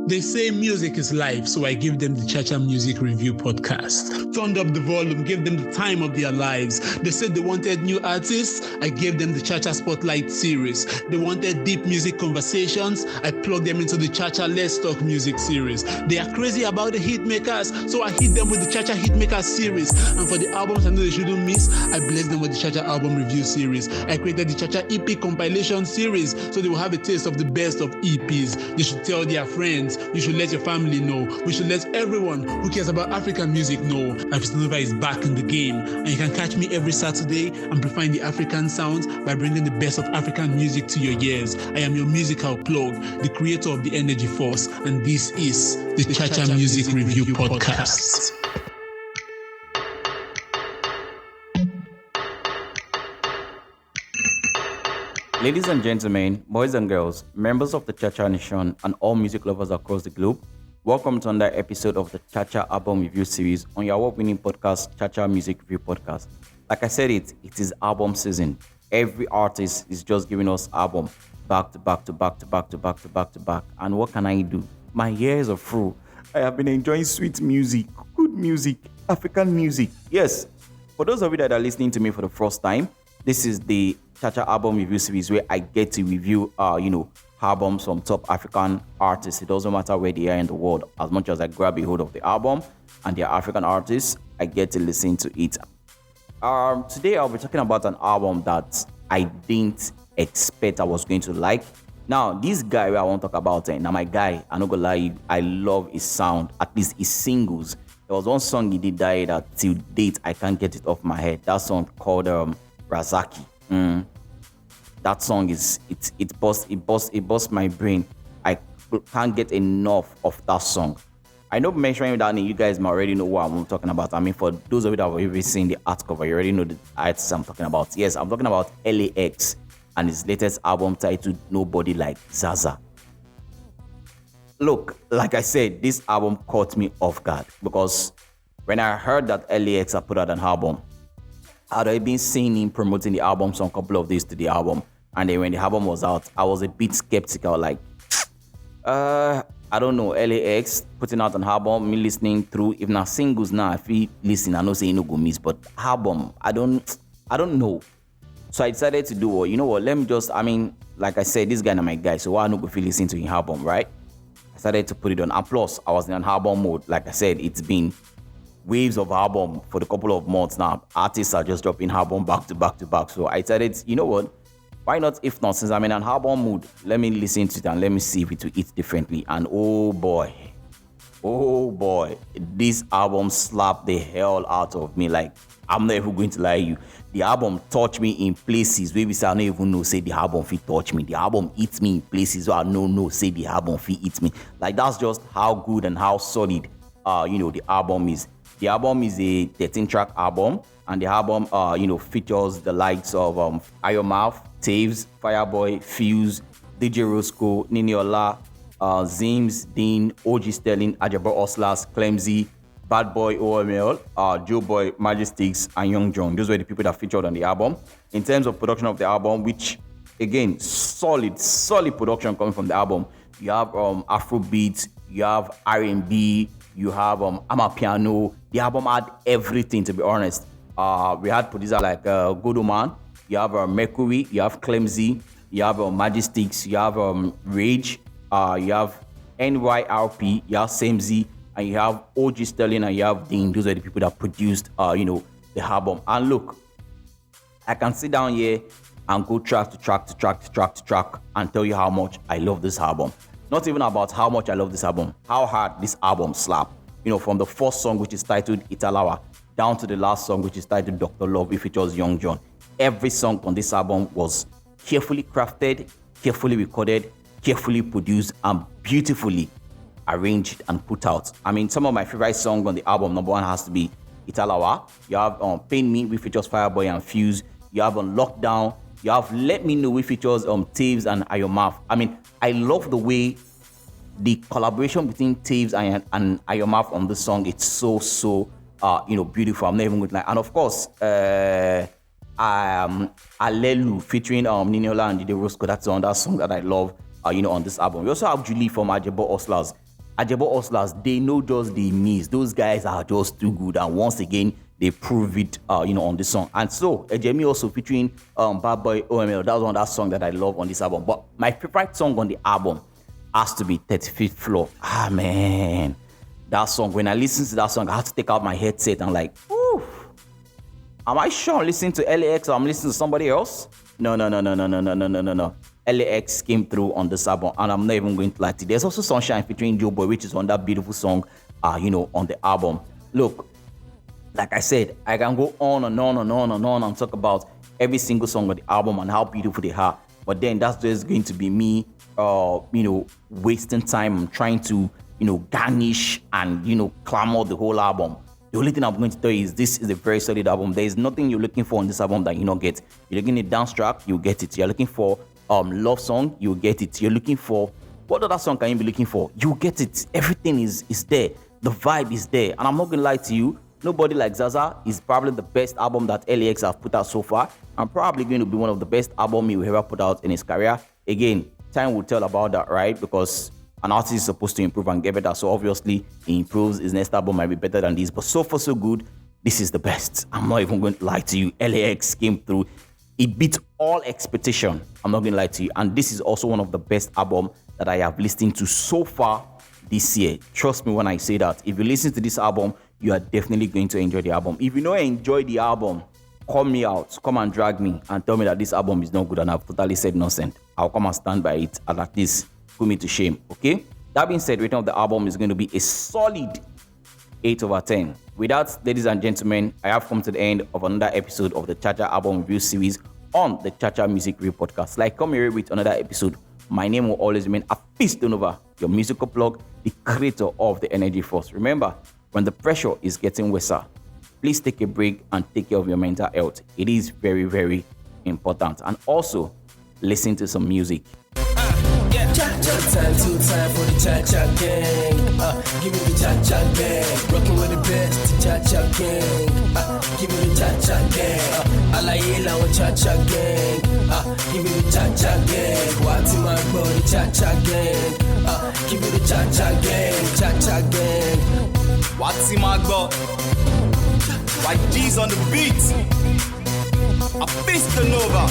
They say music is life, so I give them the Cha-Cha Music Review podcast. Turned up the volume, gave them the time of their lives. They said they wanted new artists, I gave them the Cha-Cha Spotlight series. They wanted deep music conversations, I plugged them into the Cha-Cha Let's Talk Music series. They are crazy about the hit makers, so I hit them with the Cha-Cha Hit Makers series. And for the albums I know they shouldn't miss, I blessed them with the Cha-Cha Album Review series. I created the Cha-Cha EP compilation series, so they will have a taste of the best of EPs. They should tell their friends. You should let your family know. We should let everyone who cares about African music know. Afisnova is back in the game, and you can catch me every Saturday amplifying the African sounds by bringing the best of African music to your ears. I am your musical plug, the creator of the Energy Force, and this is the Cha-Cha Music Review podcast. Ladies and gentlemen, boys and girls, members of the Cha-Cha Nation, and all music lovers across the globe, welcome to another episode of the Cha-Cha Album Review series on your award-winning podcast, Cha-Cha Music Review Podcast. Like I said, it is album season. Every artist is just giving us album back to back to back to back to back to back to back. And what can I do? My ears are full. I have been enjoying sweet music, good music, African music. Yes, for those of you that are listening to me for the first time, this is the Cha-Cha Album Review series where I get to review, albums from top African artists. It doesn't matter where they are in the world. As much as I grab a hold of the album and they're African artists, I get to listen to it. Today I'll be talking about an album that I didn't expect I was going to like. Now, this guy I want to talk about, now my guy, I'm not gonna lie you, I love his sound, at least his singles. There was one song he did that till date I can't get it off my head. That song called Ragee. That song it busts my brain. I can't get enough of that song. I know mentioning that name, you guys might already know what I'm talking about. I mean, for those of you that have already seen the art cover, you already know the artist I'm talking about. Yes, I'm talking about L.A.X. and his latest album titled Nobody Like Zaza. Look, like I said, this album caught me off guard because when I heard that L.A.X. had put out an album, I'd already been seeing him promoting the album some couple of days to the album. And then when the album was out, I was a bit skeptical, like, I don't know, L.A.X. putting out an album, me listening through, if not singles now, if he listen, I know say no go miss, but album, I don't know. So I decided to do, you know what, let me just, like I said, this guy is my guy, so why not go feel listen to his album, right? I started to put it on, and plus, I was in an album mode. Like I said, it's been waves of album for the couple of months now. Artists are just dropping album back to back to back. So I decided, you know what? Why not? If not, since I'm in an album mood, let me listen to it and let me see if it will hit differently. And oh boy, this album slapped the hell out of me. Like, I'm not even going to lie to you. The album touched me in places where we say I don't even know, say the album fit touch me. The album hits me in places where I know, say the album fit hit me. Like, that's just how good and how solid, the album is. The album is a 13-track album, and the album, features the likes of Ayo Maff, Taves, Fireboy, Pheelz, DJ Rosco, Niniola, Smeez, Dean, OG Sterling, Ajebo Hustlers, Clemzy, Bhadboi OML, Joeboy, Majestics, and Jonn. Those were the people that featured on the album. In terms of production of the album, which, again, solid production coming from the album. You have Afrobeats, you have R&B, you have Amapiano. The album had everything, to be honest. We had producers like Godomar, you have Mercury, you have Clemzy, you have Majestics, you have Ragee, you have NYRP, you have Smeez, and you have OG Sterling, and you have Dean. Those are the people that produced, the album. And look, I can sit down here and go track to track and tell you how much I love this album. Not even about how much I love this album, how hard this album slapped. From the first song, which is titled Italawa, down to the last song, which is titled Dr. Love, which features Young Jonn. Every song on this album was carefully crafted, carefully recorded, carefully produced, and beautifully arranged and put out. Some of my favorite songs on the album, number one has to be Italawa. You have Pain Me, which features Fireboy and Pheelz. You have Lockdown. You have Let Me Know, which features Taves and Ayo Maff. I love the way the collaboration between Taves and Ayo Maff on this song. It's so beautiful. I'm not even going to lie. And of course, Alelu featuring Niniola and Rosco. That's on that song that I love. On this album. We also have Julie from Ajebo Hustlers. Ajebo Hustlers, they know just the miss. Those guys are just too good. And once again, they prove it, on this song. And so, Ejemi also featuring Bhadboi OML. That was one of that song that I love on this album. But my favorite song on the album has to be 35th Floor. Man. That song, when I listen to that song, I have to take out my headset and like, ooh. Am I sure I'm listening to L.A.X or I'm listening to somebody else? No. L.A.X came through on this album, and I'm not even going to lie to you. There's also Sunshine featuring Joeboy, which is on that beautiful song, on the album. Look, like I said, I can go on and on and talk about every single song on the album and how beautiful they are. But then that's just going to be me, wasting time. I'm trying to, garnish and, clamor the whole album. The only thing I'm going to tell you is this is a very solid album. There is nothing you're looking for on this album that you not get. You're looking at dance track, you get it. You're looking for love song, you get it. You're looking for what other song can you be looking for? You get it. Everything is there. The vibe is there. And I'm not gonna lie to you, Nobody Like Zaza is probably the best album that L.A.X have put out so far, and probably going to be one of the best albums he will ever put out in his career. Again, time will tell about that, right? Because an artist is supposed to improve and get better. So obviously, he improves. His next album might be better than this. But so far, so good. This is the best. I'm not even going to lie to you. L.A.X came through. It beat all expectation. I'm not going to lie to you. And this is also one of the best albums that I have listened to so far this year. Trust me when I say that. If you listen to this album, you are definitely going to enjoy the album. If you don't enjoy the album, call me out. Come and drag me and tell me that this album is not good and I've totally said nonsense. I'll come and stand by it and at least put me to shame, okay? That being said, rating of the album is going to be a solid 8 over 10. With that, ladies and gentlemen, I have come to the end of another episode of the Chacha Album Review Series on the Chacha Music Review Podcast. Like, come here with another episode. My name will always remain Afeez Donova, your musical plug, the creator of the Energy Force. Remember, when the pressure is getting worse, please take a break and take care of your mental health. It is very, very important. And also, listen to some music. Cha-cha time, time for the cha-cha gang. Give me the cha-cha gang. Rocking with the best, the cha-cha gang. Give me the cha-cha gang. Alayela with cha-cha gang. Give me the cha-cha gang. What's in my body, cha-cha gang. Give me the cha-cha gang, cha-cha gang. What's in my body? Like G's on the beat. Afeez Donova.